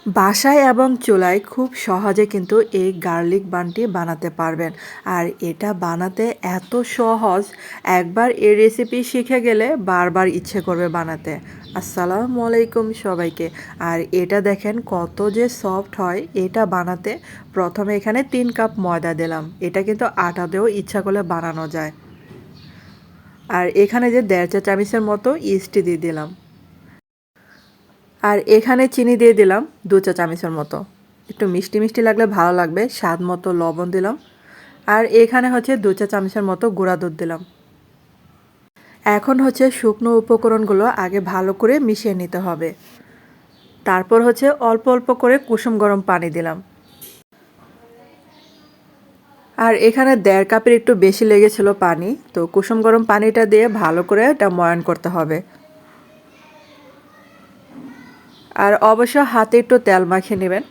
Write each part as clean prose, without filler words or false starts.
বাসায় এবং চুলায় খুব সহজে কিন্তু এই গার্লিক বানটি বানাতে পারবেন। আর এটা বানাতে এত সহজ, একবার এই রেসিপি শিখে গেলে বারবার ইচ্ছে করবে বানাতে। আসসালামু আলাইকুম সবাইকে। আর এটা দেখেন কত যে সফট হয় এটা বানাতে। প্রথমে এখানে 3 কাপ ময়দা দিলাম। এটা কিন্তু আটা দিয়েও ইচ্ছা করলে বানানো যায়। আর এখানে যে 1.5 চা চামচের মতো ইস্ট দিয়ে দিলাম। আর এখানে চিনি দিয়ে দিলাম 2 চা চামচের মতো। একটু মিষ্টি মিষ্টি লাগলে ভালো লাগবে। স্বাদ মতো লবণ দিলাম। আর এখানে হচ্ছে 2 চা চামচের মতো গুঁড়া দুধ দিলাম। এখন হচ্ছে শুকনো উপকরণগুলো আগে ভালো করে মিশিয়ে নিতে হবে। তারপর হচ্ছে অল্প অল্প করে কুসুম গরম পানি দিলাম। আর এখানে 1.5 কাপের একটু বেশি লেগেছিল পানি, তো কুসুম গরম পানিটা দিয়ে ভালো করে এটা ময়ান করতে হবে। আর অবশ্য হাতে একটু তেল মাখিয়ে নেবেন।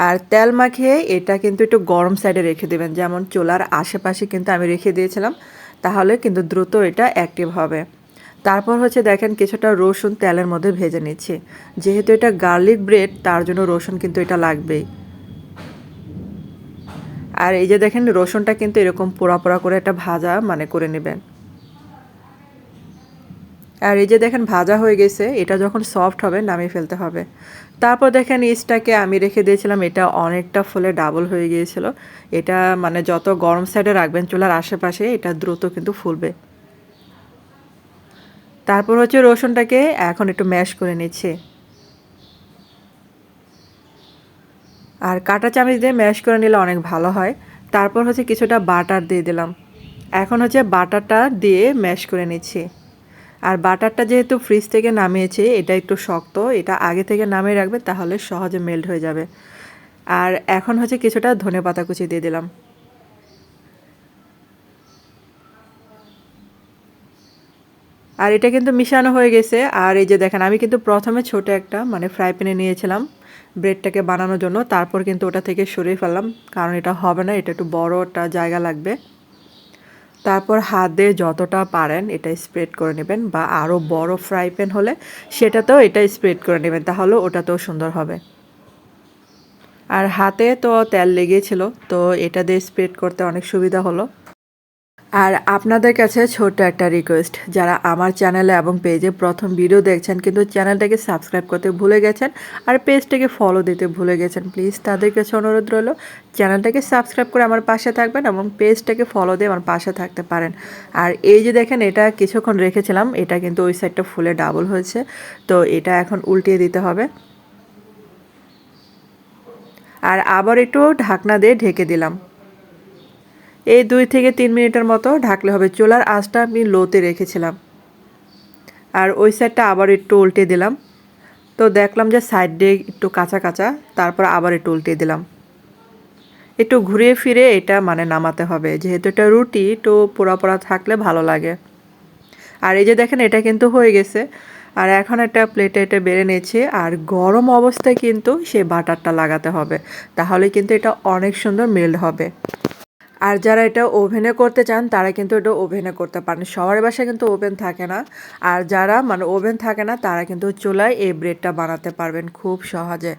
আর তেল মাখিয়ে এটা কিন্তু একটু গরম সাইডে রেখে দেবেন, যেমন চুলার আশেপাশে কিন্তু আমি রেখে দিয়েছিলাম, তাহলে কিন্তু দ্রুত এটা অ্যাক্টিভ হবে। তারপর হচ্ছে দেখেন কিছুটা রসুন তেলের মধ্যে ভেজে নিচ্ছি। যেহেতু এটা গার্লিক ব্রেড, তার জন্য রসুন কিন্তু এটা লাগবেই। আর এই যে দেখেন রসুনটা কিন্তু এরকম পোড়া পোড়া করে একটা ভাজা করে নেবেন। আর এই যে দেখেন ভাজা হয়ে গেছে, এটা যখন সফট হবে নামিয়ে ফেলতে হবে। তারপর দেখেন ইস্টটাকে আমি রেখে দিয়েছিলাম, এটা অনেকটা ফুলে ডাবল হয়ে গিয়েছিল। এটা যত গরম সাইডে রাখবেন চুলার আশেপাশে, এটা দ্রুত কিন্তু ফুলবে। তারপর হচ্ছে রসুনটাকে এখন একটু ম্যাশ করে নিচ্ছি। আর কাঁটা চামচ দিয়ে ম্যাশ করে নিলে অনেক ভালো হয়। তারপর হচ্ছে কিছুটা বাটার দিয়ে দিলাম। এখন হচ্ছে বাটারটা দিয়ে ম্যাশ করে নিচ্ছি। আর বাটারটা যেহেতু ফ্রিজ থেকে নামিয়েছি, এটা একটু শক্ত, এটা আগে থেকে নামিয়ে রাখবে, তাহলে সহজে মেল্ট হয়ে যাবে। আর এখন হচ্ছে কিছুটা ধনেপাতা কুচি দিয়ে দিলাম। আর এটা কিন্তু মিশানো হয়ে গেছে। আর এই যে দেখেন আমি কিন্তু প্রথমে ছোট একটা ফ্রাই প্যানে নিয়েছিলাম ব্রেডটাকে বানানোর জন্য, তারপর কিন্তু ওটা থেকে সরিয়ে ফেললাম, কারণ এটা হবে না, এটা একটু বড় একটা জায়গা লাগবে। তারপর হাত দিয়ে যতটা পারেন এটা স্প্রেড করে নেবেন, বা আরও বড় ফ্রাই প্যান হলে সেটাতেও এটা স্প্রেড করে নেবেন, তাহলে ওটাতেও সুন্দর হবে। আর হাতে তো তেল লেগেছিল, তো এটা দিয়ে স্প্রেড করতে অনেক সুবিধা হলো। আর আপনাদের কাছে ছোট্ট একটা রিকোয়েস্ট, যারা আমার চ্যানেলে এবং পেজে প্রথম ভিডিও দেখছেন কিন্তু চ্যানেলটাকে সাবস্ক্রাইব করতে ভুলে গেছেন আর পেজটাকে ফলো দিতে ভুলে গেছেন, প্লিজ তাদের কাছে অনুরোধ রইল চ্যানেলটাকে সাবস্ক্রাইব করে আমার পাশে থাকবেন এবং পেজটাকে ফলো দিয়ে আমার পাশে থাকতে পারেন। আর এই যে দেখেন এটা কিছুক্ষণ রেখেছিলাম, এটা কিন্তু ওই সাইডটা ফুলে ডাবল হয়েছে, তো এটা এখন উল্টিয়ে দিতে হবে। আর আবার একটু ঢাকনা দিয়ে ঢেকে দিলাম। এই 2 থেকে 3 মিনিটের মতো ঢাকলে হবে। চুলার আঁচটা আমি লোতে রেখেছিলাম। আর ওই সাইডটা আবার একটু উল্টে দিলাম। তো দেখলাম যে সাইড দিয়ে একটু কাঁচা কাঁচা, তারপর আবার একটু উল্টে দিলাম। একটু ঘুরিয়ে ফিরে এটা নামাতে হবে, যেহেতু এটা রুটি, একটু পোড়া পোড়া থাকলে ভালো লাগে। আর এই যে দেখেন এটা কিন্তু হয়ে গেছে। আর এখন একটা প্লেটে এটা বেড়ে নিয়েছি। আর গরম অবস্থায় কিন্তু সেই বাটারটা লাগাতে হবে, তাহলে কিন্তু এটা অনেক সুন্দর মেল্ট হবে। আর যারা এটা ওভেনে করতে চান তারা কিন্তু এটা ওভেনে করতে পারেন, সবার বাসায় কিন্তু ওভেন থাকে না। আর যারা ওভেন থাকে না তারা কিন্তু চুলায় এই ব্রেডটা বানাতে পারবেন খুব সহজে।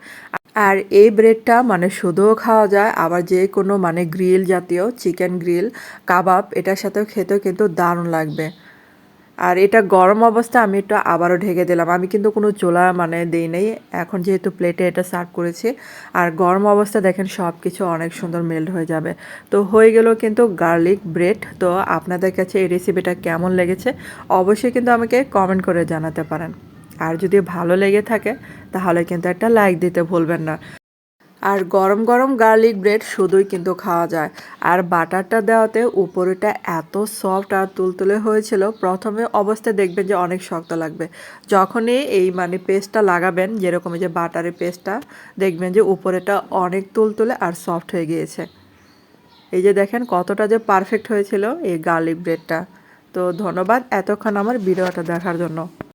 আর এই ব্রেডটা শুধুও খাওয়া যায়, আবার যে কোনো গ্রিল জাতীয়, চিকেন গ্রিল, কাবাব, এটার সাথেও খেতেও কিন্তু দারুণ লাগবে। আর এটা গরম অবস্থা আমি একটু আবারও ঢেকে দিলাম, আমি কিন্তু কোনো চুলা দেই নেই, এখন যেহেতু প্লেটে এটা সার্ভ করেছি। আর গরম অবস্থা দেখেন সব কিছু অনেক সুন্দর মেল্ট হয়ে যাবে। তো হয়ে গেল কিন্তু গার্লিক ব্রেড। তো আপনাদের কাছে এই রেসিপিটা কেমন লেগেছে অবশ্যই কিন্তু আমাকে কমেন্ট করে জানাতে পারেন। আর যদি ভালো লেগে থাকে তাহলে কিন্তু একটা লাইক দিতে ভুলবেন না। আর গরম গরম গার্লিক ব্রেড শুধুই কিন্তু খাওয়া যায়। আর বাটারটা দেওয়াতে উপরেটা এত সফট আর তুলতুলে হয়েছিল, প্রথমে অবস্থায় দেখবেন যে অনেক শক্ত লাগবে, যখনই এই পেস্টটা লাগাবেন, যেরকম যে বাটারের পেস্টটা, দেখবেন যে উপরেটা অনেক তুলতুলে আর সফট হয়ে গিয়েছে। এই যে দেখেন কতটা যে পারফেক্ট হয়েছিল এই গার্লিক ব্রেডটা। তো ধন্যবাদ এতক্ষণ আমার ভিডিওটা দেখার জন্য।